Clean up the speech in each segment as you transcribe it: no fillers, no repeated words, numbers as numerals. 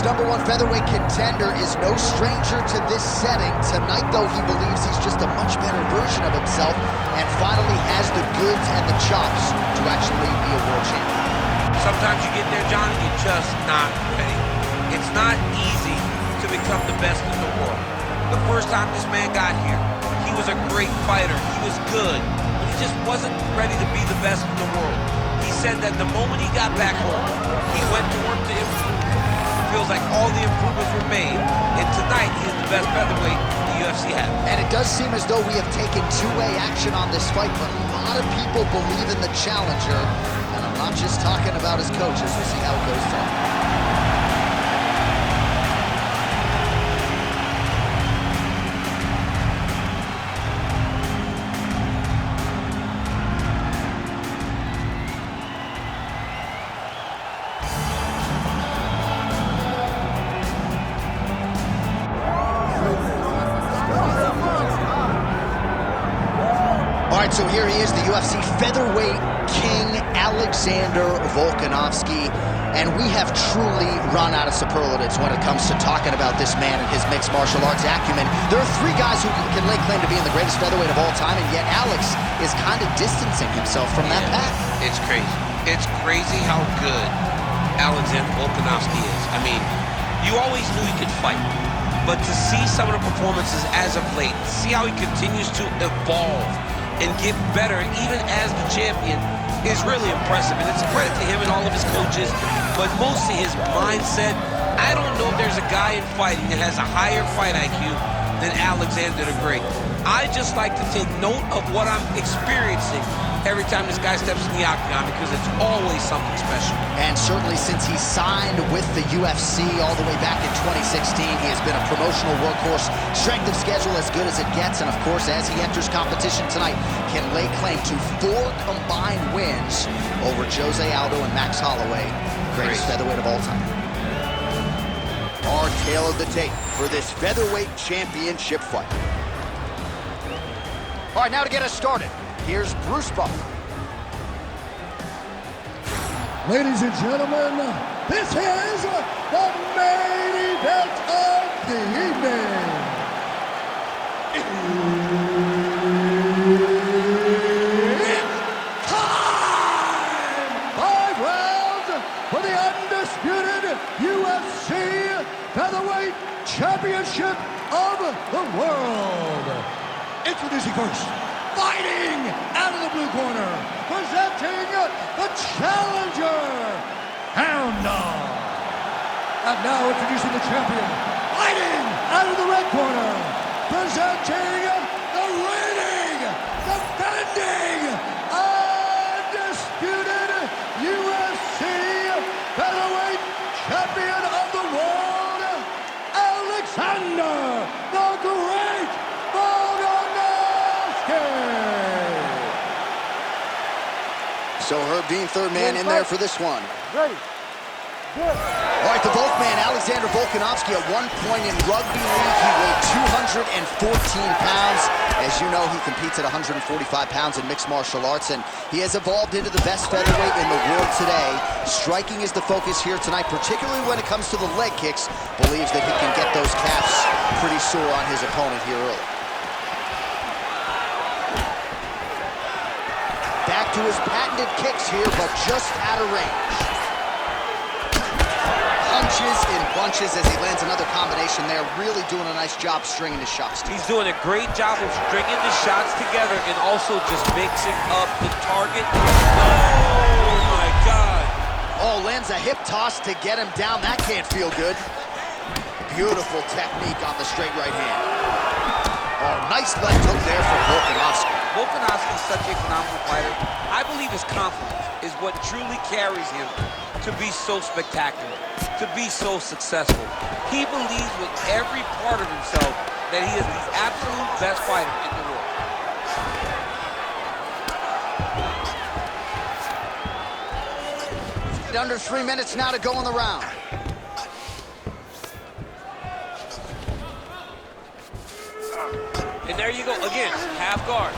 #1 featherweight contender is no stranger to this setting. Tonight, though, he believes he's just a much better version of himself and finally has the goods and the chops to actually be a world champion. Sometimes you get there, John, and you're just not ready. It's not easy to become the best in the world. The first time this man got here, he was a great fighter. He was good, but he just wasn't ready to be the best in the world. He said that the moment he got back home, he went to work to improve. Feels like all the improvements were made, and tonight he is the best featherweight the UFC has. And it does seem as though we have taken two-way action on this fight, but a lot of people believe in the challenger, and I'm not just talking about his coaches. We'll see how it goes tonight. So here he is, the UFC featherweight king, Alexander Volkanovski, and we have truly run out of superlatives when it comes to talking about this man and his mixed martial arts acumen. There are three guys who can lay claim to being the greatest featherweight of all time, and yet Alex is kind of distancing himself from that path. It's crazy. It's crazy how good Alexander Volkanovski is. I mean, you always knew he could fight, but to see some of the performances as of late, see how he continues to evolve and get better even as the champion is really impressive. And it's a credit to him and all of his coaches, but mostly his mindset. I don't know if there's a guy in fighting that has a higher fight IQ than Alexander the Great. I just like to take note of what I'm experiencing every time this guy steps in the octagon, because it's always something special. And certainly since he signed with the UFC all the way back in 2016, he has been a promotional workhorse, strength of schedule as good as it gets, and of course, as he enters competition tonight, can lay claim to 4 combined wins over Jose Aldo and Max Holloway, greatest featherweight of all time. Our tale of the tape for this featherweight championship fight. All right, now to get us started, here's Bruce Buffer. Ladies and gentlemen, this is the main event of the evening. It's time! 5 rounds for the undisputed UFC Featherweight Championship of the world. Introducing first, fighting out of the blue corner, presenting the challenger, Hound Dog. And now introducing the champion, fighting out of the red corner, presenting the reigning, defending, undisputed UFC featherweight champion of the world, Alexander the Great Volkanovski. So Herb Dean, third man in there for this one. Ready. Good. All right, the Volkman, Alexander Volkanovski, at one point in rugby league, he weighed 214 pounds. As you know, he competes at 145 pounds in mixed martial arts, and he has evolved into the best featherweight in the world today. Striking is the focus here tonight, particularly when it comes to the leg kicks. Believes that he can get those calves pretty sore on his opponent here early. Back to his patented kicks here, but just out of range. Punches in bunches as he lands another combination there. Really doing a nice job stringing his shots together. He's doing a great job of stringing the shots together and also just mixing up the target. Oh, my God. Oh, lands a hip toss to get him down. That can't feel good. Beautiful technique on the straight right hand. Oh, nice leg hook there from Volkanovski. Volkanovski is such a phenomenal fighter. I believe his confidence is what truly carries him to be so spectacular, to be so successful. He believes with every part of himself that he is the absolute best fighter in the world. Under 3 minutes now to go in the round. And there you go, again, half guard.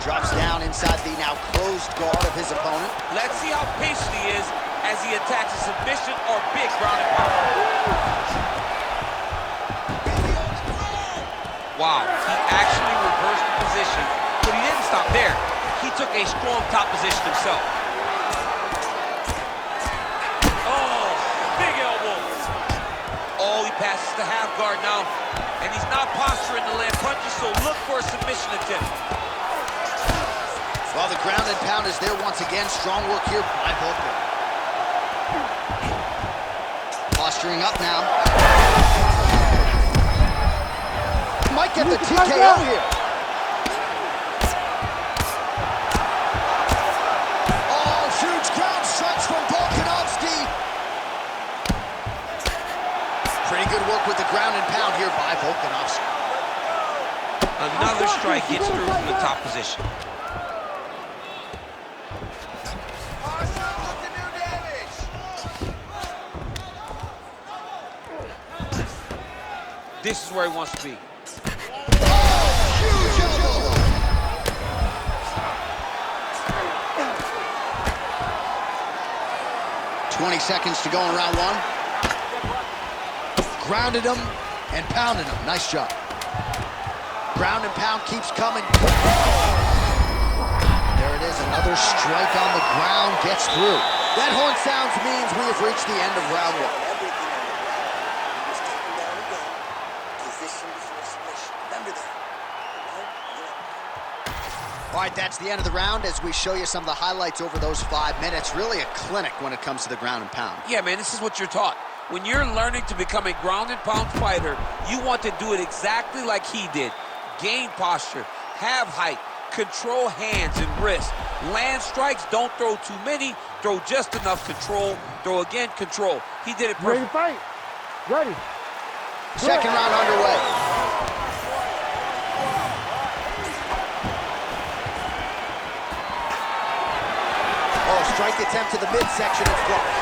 Drops down down inside the now closed guard of his opponent. Let's see how patient he is as he attacks a submission or big ground and pound. Wow, he actually reversed the position, but he didn't stop there. He took a strong top position himself. Oh, big elbow. Oh, he passes the half guard now, and he's not posturing to land punches, so look for a submission attempt. Well, the ground and pound is there once again. Strong work here by Volkan. Posturing up now. Might get the TKO here. Oh, huge ground strikes from Volkanovski. Pretty good work with the ground and pound here by Volkanovski. Another strike gets through from the top position. This is where he wants to be. 20 seconds to go in round one. Grounded him and pounded him. Nice job. Ground and pound keeps coming. There it is, another strike on the ground, gets through. That horn sounds means we have reached the end of round one. All right, that's the end of the round as we show you some of the highlights over those 5 minutes. Really a clinic when it comes to the ground and pound. Yeah, man, this is what you're taught. When you're learning to become a ground and pound fighter, you want to do it exactly like he did. Gain posture, have height, control hands and wrists. Land strikes, don't throw too many, throw just enough, control, throw again, control. He did it perfect. Ready to fight? Ready. Second round underway. Oh, strike attempt to the midsection, it's blocked.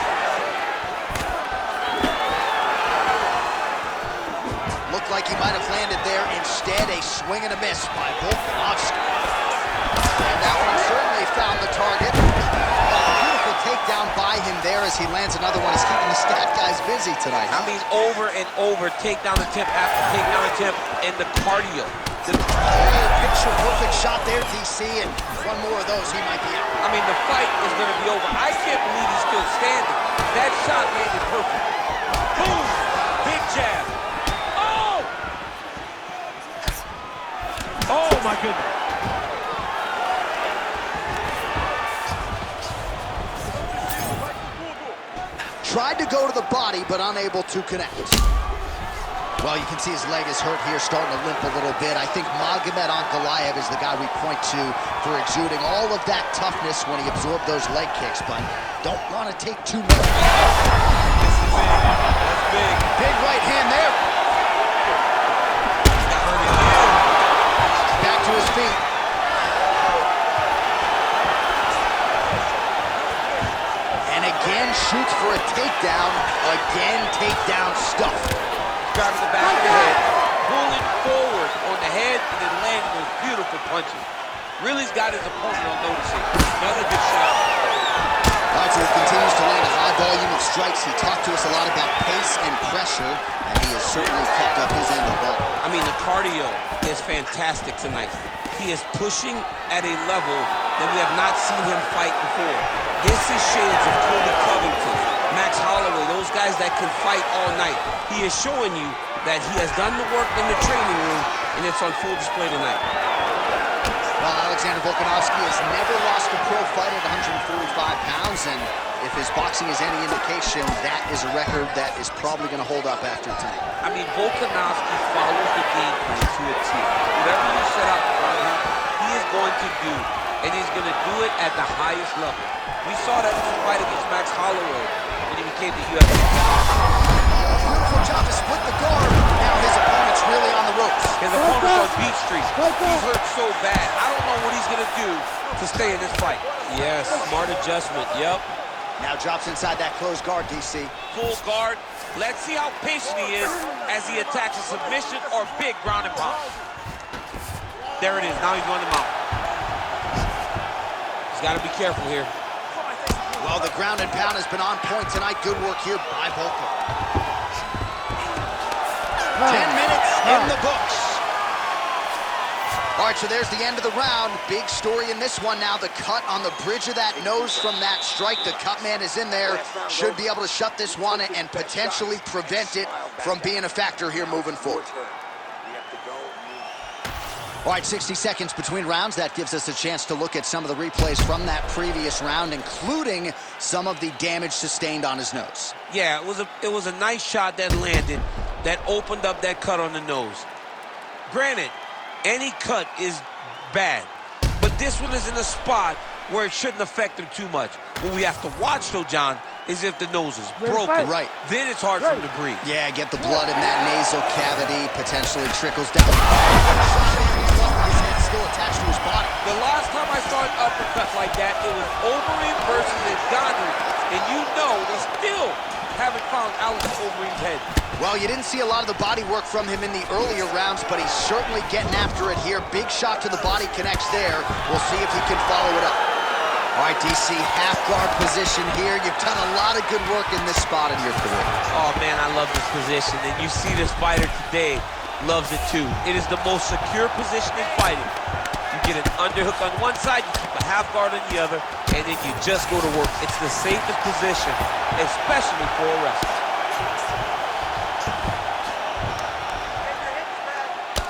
Looked like he might have landed there. Instead, a swing and a miss by Volkanovski. And that one certainly found the target. Oh, beautiful takedown by him there as he lands another one. He's keeping the stat guys busy tonight. I mean, over and over, takedown attempt after takedown attempt, and the cardio. Picture-perfect shot there, DC, and one more of those, he might be out. I mean, the fight is going to be over. I can't believe he's still standing. That shot landed perfect. Boom! Big jab. Oh! Oh, my goodness. Tried to go to the body, but unable to connect. Well, you can see his leg is hurt here, starting to limp a little bit. I think Magomed Ankalaev is the guy we point to for exuding all of that toughness when he absorbed those leg kicks, but don't want to take too much. This is big. That's big. Big right hand there. Back to his feet. And again shoots for a takedown. Again takedown stuff. Grabbing the back of the head, pulling forward on the head, and then landing those beautiful punches. Really's got his opponent on noticing. Another good shot. All right, so he continues to land a high volume of strikes. He talked to us a lot about pace and pressure, and he has certainly kept up his end of the ball. I mean, the cardio is fantastic tonight. He is pushing at a level that we have not seen him fight before. This is shades of Colby Covington, Max Holloway, those guys that can fight all night. He is showing you that he has done the work in the training room, and it's on full display tonight. Well, Alexander Volkanovski has never lost a pro fight at 145 pounds, and if his boxing is any indication, that is a record that is probably going to hold up after tonight. I mean, Volkanovski follows the game plan to a T. Whatever you set out for him, he is going to do, and he's going to do it at the highest level. We saw that in the fight against Max Holloway when he became the UFC. Beautiful job to split the guard. Now his opponent's really on the ropes. His opponent's on Beat Street. He's hurt so bad. I don't know what he's going to do to stay in this fight. Yes, smart adjustment, yep. Now drops inside that closed guard, DC. Full guard. Let's see how patient he is as he attacks a submission or big ground and pound. There it is. Now he's going to mount. Got to be careful here. Well, the ground and pound has been on point tonight. Good work here by Volka. 10 minutes in the books. All right, so there's the end of the round. Big story in this one now. The cut on the bridge of that nose from that strike. The cut man is in there. Should be able to shut this one and potentially prevent it from being a factor here moving forward. All right, 60 seconds between rounds. That gives us a chance to look at some of the replays from that previous round, including some of the damage sustained on his nose. Yeah, it was a nice shot that landed, that opened up that cut on the nose. Granted, any cut is bad, but this one is in a spot where it shouldn't affect him too much. What we have to watch, though, John, is if the nose is broken. Right. Then it's hard for him to breathe. Yeah, get the blood in that nasal cavity, potentially trickles down. His head's still attached to his body. The last time I saw an uppercut like that, it was Overeem versus Ngannou, and you know they still haven't found Alex Overeem's head. Well, you didn't see a lot of the body work from him in the earlier rounds, but he's certainly getting after it here. Big shot to the body connects there. We'll see if he can follow it up. All right, DC, half guard position here. You've done a lot of good work in this spot in your career. Oh, man, I love this position, and you see this fighter today loves it too. It is the most secure position in fighting. You get an underhook on one side, you keep a half guard on the other, and then you just go to work. It's the safest position, especially for a wrestler.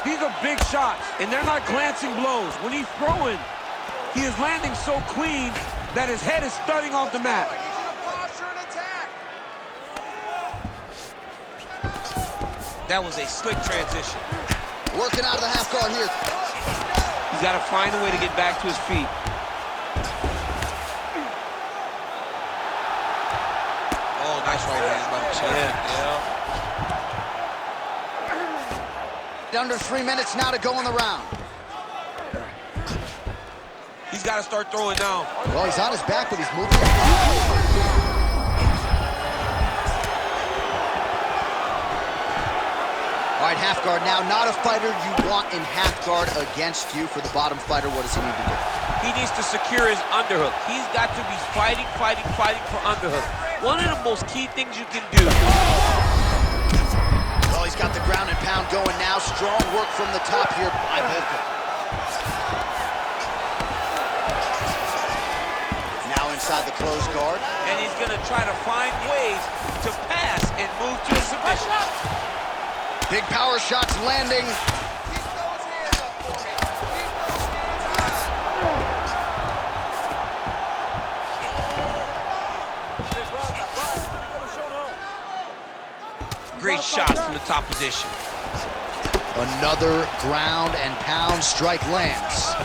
These are big shots, and they're not glancing blows. When he's throwing, he is landing so clean that his head is starting off the mat. That was a slick transition. Working out of the half guard here. He's got to find a way to get back to his feet. Oh, nice right hand by the chin. Yeah. Under 3 minutes now to go in the round. He's got to start throwing now. Well, he's on his back, but he's moving. All right, half guard now. Not a fighter you want in half guard against you. For the bottom fighter, what does he need to do? He needs to secure his underhook. He's got to be fighting for underhook. One of the most key things you can do. Well, he's got the ground and pound going now. Strong work from the top here by Volka. Now inside the closed guard. And he's going to try to find ways to pass and move to a submission. Big power shots landing. Great shots from the top position. Another ground and pound strike lands.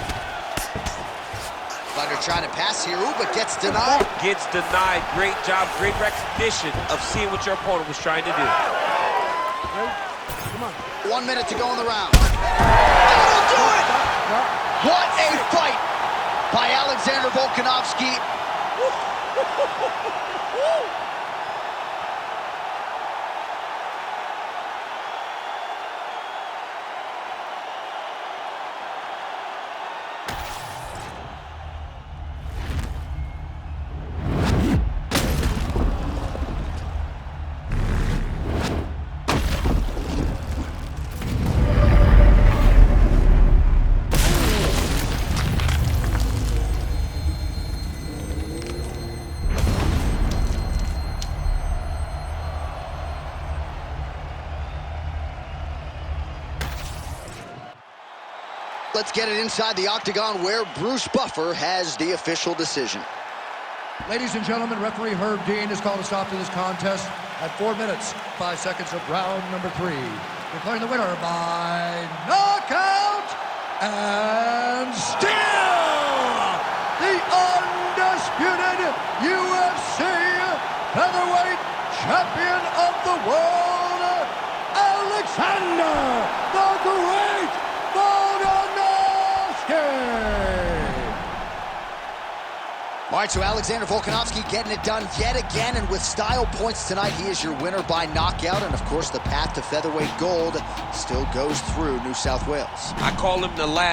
Fighter trying to pass here, ooh, but gets denied. Gets denied. Great job, great recognition of seeing what your opponent was trying to do. 1 minute to go in the round. That'll do it! What a fight by Alexander Volkanovski. Let's get it inside the octagon where Bruce Buffer has the official decision. Ladies and gentlemen, referee Herb Dean has called a stop to this contest at 4 minutes, 5 seconds of round number 3. Declaring the winner by knockout and still the undisputed UFC featherweight champion of the world, Alexander the Great All right, so Alexander Volkanovski getting it done yet again, and with style points tonight, he is your winner by knockout, and of course the path to featherweight gold still goes through New South Wales. I call him the last.